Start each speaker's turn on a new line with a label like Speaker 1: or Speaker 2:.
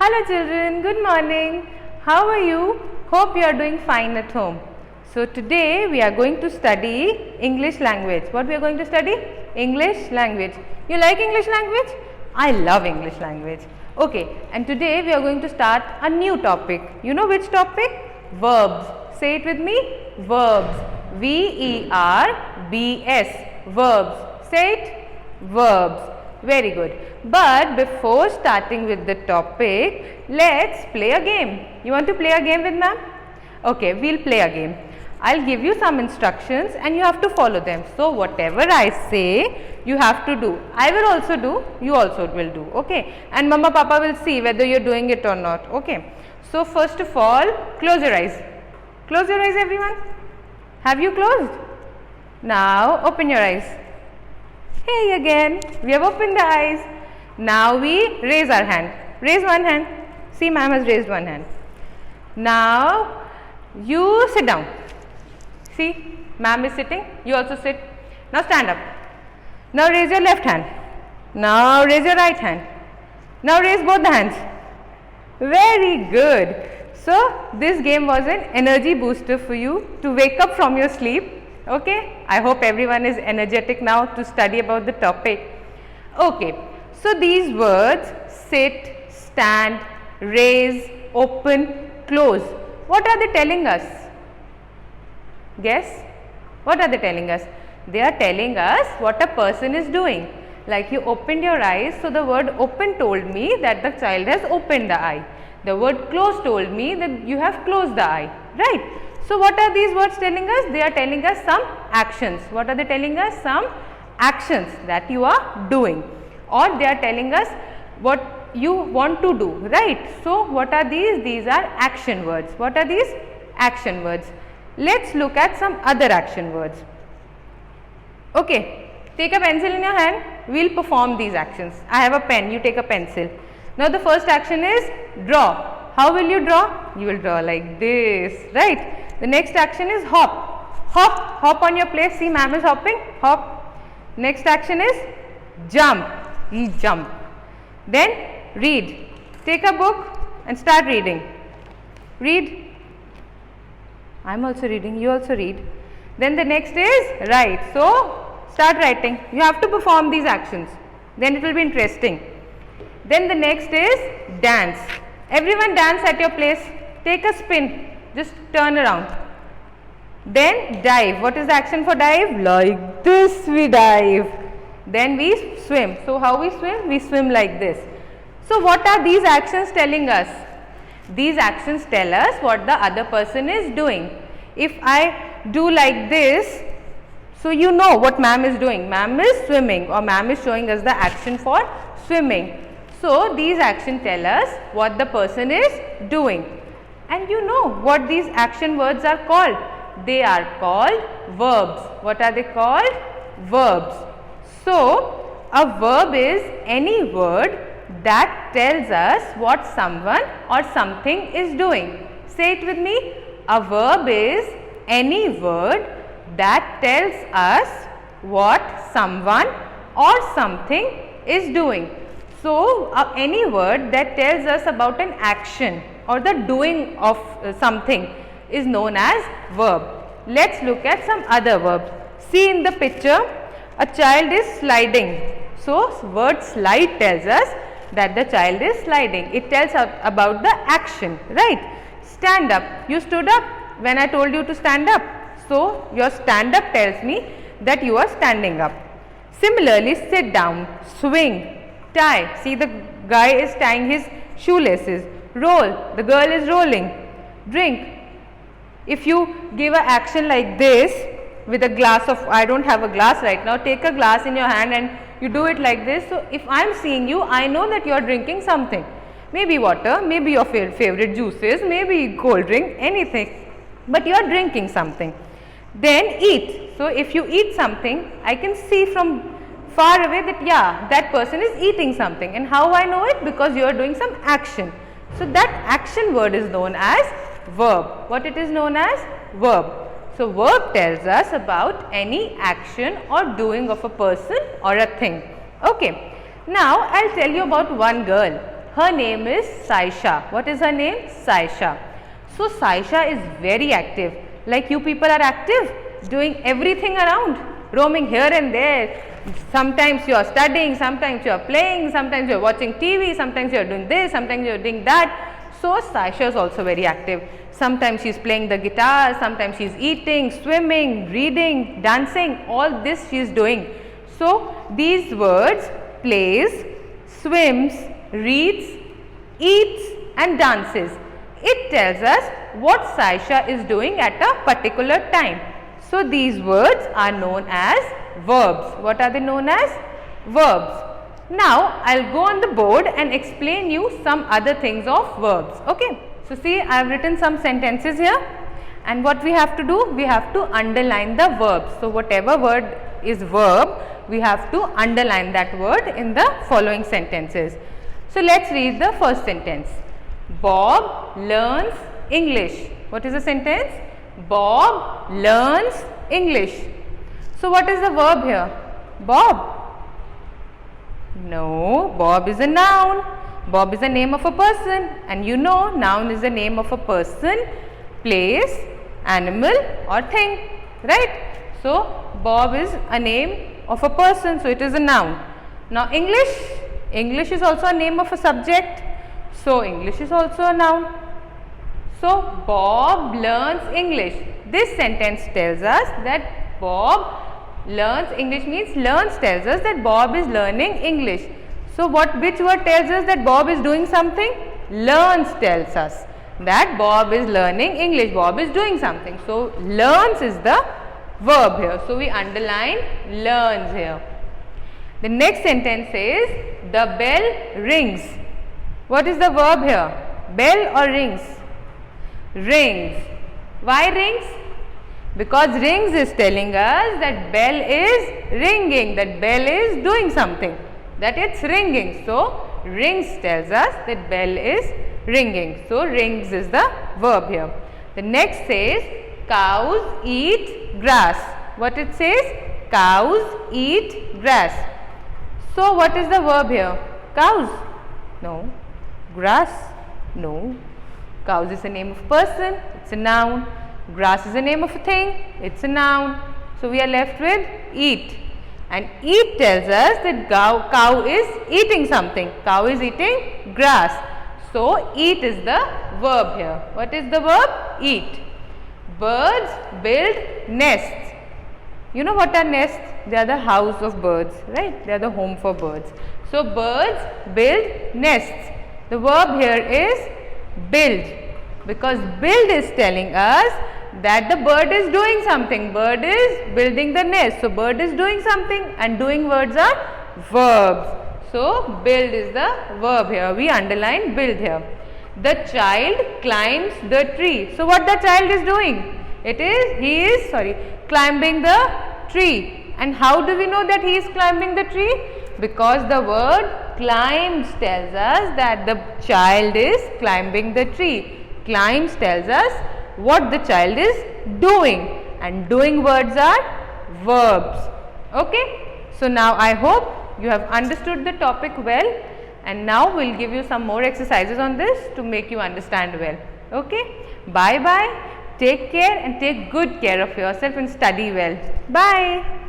Speaker 1: Hello children, good morning. How are you? Hope you are doing fine at home. So today we are going to study English language. What we are going to study? English language. You like English language? I love English language. Okay, and today we are going to start a new topic. You know which topic? Verbs. Say it with me. Verbs. V-E-R-B-S. Verbs. Say it. Verbs. Very good. But before starting with the topic, let's play a game. You want to play a game with ma'am? Okay, we'll play a game. I'll give you some instructions and you have to follow them. So whatever I say, you have to do. I will also do, you also will do. Okay. And mama papa will see whether you're doing it or not. Okay. So first of all, close your eyes. Close your eyes everyone. Have you closed? Now open your eyes. Hey again, we have opened the eyes. Now we raise our hand. Raise one hand. See, ma'am has raised one hand. Now you sit down. See, ma'am is sitting. You also sit. Now stand up. Now raise your left hand. Now raise your right hand. Now raise both the hands. Very good. So this game was an energy booster for you to wake up from your sleep. Okay, I hope everyone is energetic now to study about the topic. Okay, so these words sit, stand, raise, open, close. What are they telling us? Guess? What are they telling us? They are telling us what a person is doing. Like you opened your eyes, so the word open told me that the child has opened the eye. The word close told me that you have closed the eye, right? So what are these words telling us? They are telling us some actions. What are they telling us? Some actions that you are doing, or they are telling us what you want to do, right? So what are these? These are action words. What are these? Action words. Let's look at some other action words. Okay, take a pencil in your hand. We'll perform these actions. I have a pen, you take a pencil. Now the first action is draw. How will you draw? You will draw like this, right? The next action is hop. Hop, hop on your place. See, ma'am is hopping. Hop. Next action is jump. You jump. Then read. Take a book and start reading. Read. I'm also reading. You also read. Then the next is write. So start writing. You have to perform these actions. Then it will be interesting. Then the next is dance. Everyone dance at your place. Take a spin. Just turn around. Then dive. What is the action for dive? Like this we dive. Then we swim. So how we swim? We swim like this. So what are these actions telling us? These actions tell us what the other person is doing. If I do like this, so you know what ma'am is doing. Ma'am is swimming, or ma'am is showing us the action for swimming. So these actions tell us what the person is doing. And you know what these action words are called? They are called verbs. What are they called? Verbs. So a verb is any word that tells us what someone or something is doing. Say it with me. A verb is any word that tells us what someone or something is doing. So any word that tells us about an action or the doing of something is known as verb. Let's look at some other verbs. See in the picture, a child is sliding. So word slide tells us that the child is sliding. It tells us about the action, right? Stand up. You stood up when I told you to stand up. So your stand up tells me that you are standing up. Similarly, sit down, swing, tie. See, the guy is tying his shoelaces. Roll. The girl is rolling. Drink. If you give an action like this with a glass of, I don't have a glass right now, take a glass in your hand and you do it like this. So if I am seeing you, I know that you are drinking something. Maybe water, maybe your favorite juices, maybe cold drink, anything. But you are drinking something. Then eat. So if you eat something, I can see from far away that yeah, that person is eating something. And how I know it? Because you are doing some action. So that action word is known as verb. What it is known as? Verb. So verb tells us about any action or doing of a person or a thing. Okay. Now I'll tell you about one girl. Her name is Saisha. What is her name? Saisha. So Saisha is very active. Like you people are active, doing everything around, roaming here and there. Sometimes you are studying, sometimes you are playing, sometimes you are watching TV, sometimes you are doing this, sometimes you are doing that. So Saisha is also very active. Sometimes she is playing the guitar, sometimes she is eating, swimming, reading, dancing, all this she is doing. So these words plays, swims, reads, eats and dances. It tells us what Saisha is doing at a particular time. So these words are known as verbs. What are they known as? Verbs. Now I'll go on the board and explain you some other things of verbs. Okay. So see, I have written some sentences here, and what we have to do? We have to underline the verbs. So whatever word is verb, we have to underline that word in the following sentences. So let's read the first sentence. Bob learns English. What is the sentence? Bob learns English. So what is the verb here? Bob? No, Bob is a noun. Bob is the name of a person, and you know noun is the name of a person, place, animal or thing, right? So Bob is a name of a person, so it is a noun. Now English is also a name of a subject, so English is also a noun. So Bob learns English. This sentence tells us that Bob learns English, means learns tells us that Bob is learning English. So which word tells us that Bob is doing something? Learns tells us that Bob is learning English. Bob is doing something. So learns is the verb here. So we underline learns here. The next sentence says the bell rings. What is the verb here? Bell or rings? Rings. Why rings? Because rings is telling us that bell is ringing, that bell is doing something, that it's ringing. So rings tells us that bell is ringing. So rings is the verb here. The next says cows eat grass. What it says? Cows eat grass. So what is the verb here? Cows? No. Grass? No. Cows is the name of a person, it's a noun. Grass is the name of a thing, it's a noun. So we are left with eat. And eat tells us that cow is eating something. Cow is eating grass. So eat is the verb here. What is the verb? Eat. Birds build nests. You know what are nests? They are the house of birds, right? They are the home for birds. So birds build nests. The verb here is build, because build is telling us that the bird is doing something. Bird is building the nest. So bird is doing something, and doing words are verbs. So build is the verb here. We underline build here. The child climbs the tree. So what the child is doing? He is climbing the tree. And how do we know that he is climbing the tree? Because the word climbs tells us that the child is climbing the tree. Climbs tells us what the child is doing, and doing words are verbs. Okay. So now I hope you have understood the topic well, and now we will give you some more exercises on this to make you understand well. Okay. Bye bye. Take care and take good care of yourself and study well. Bye.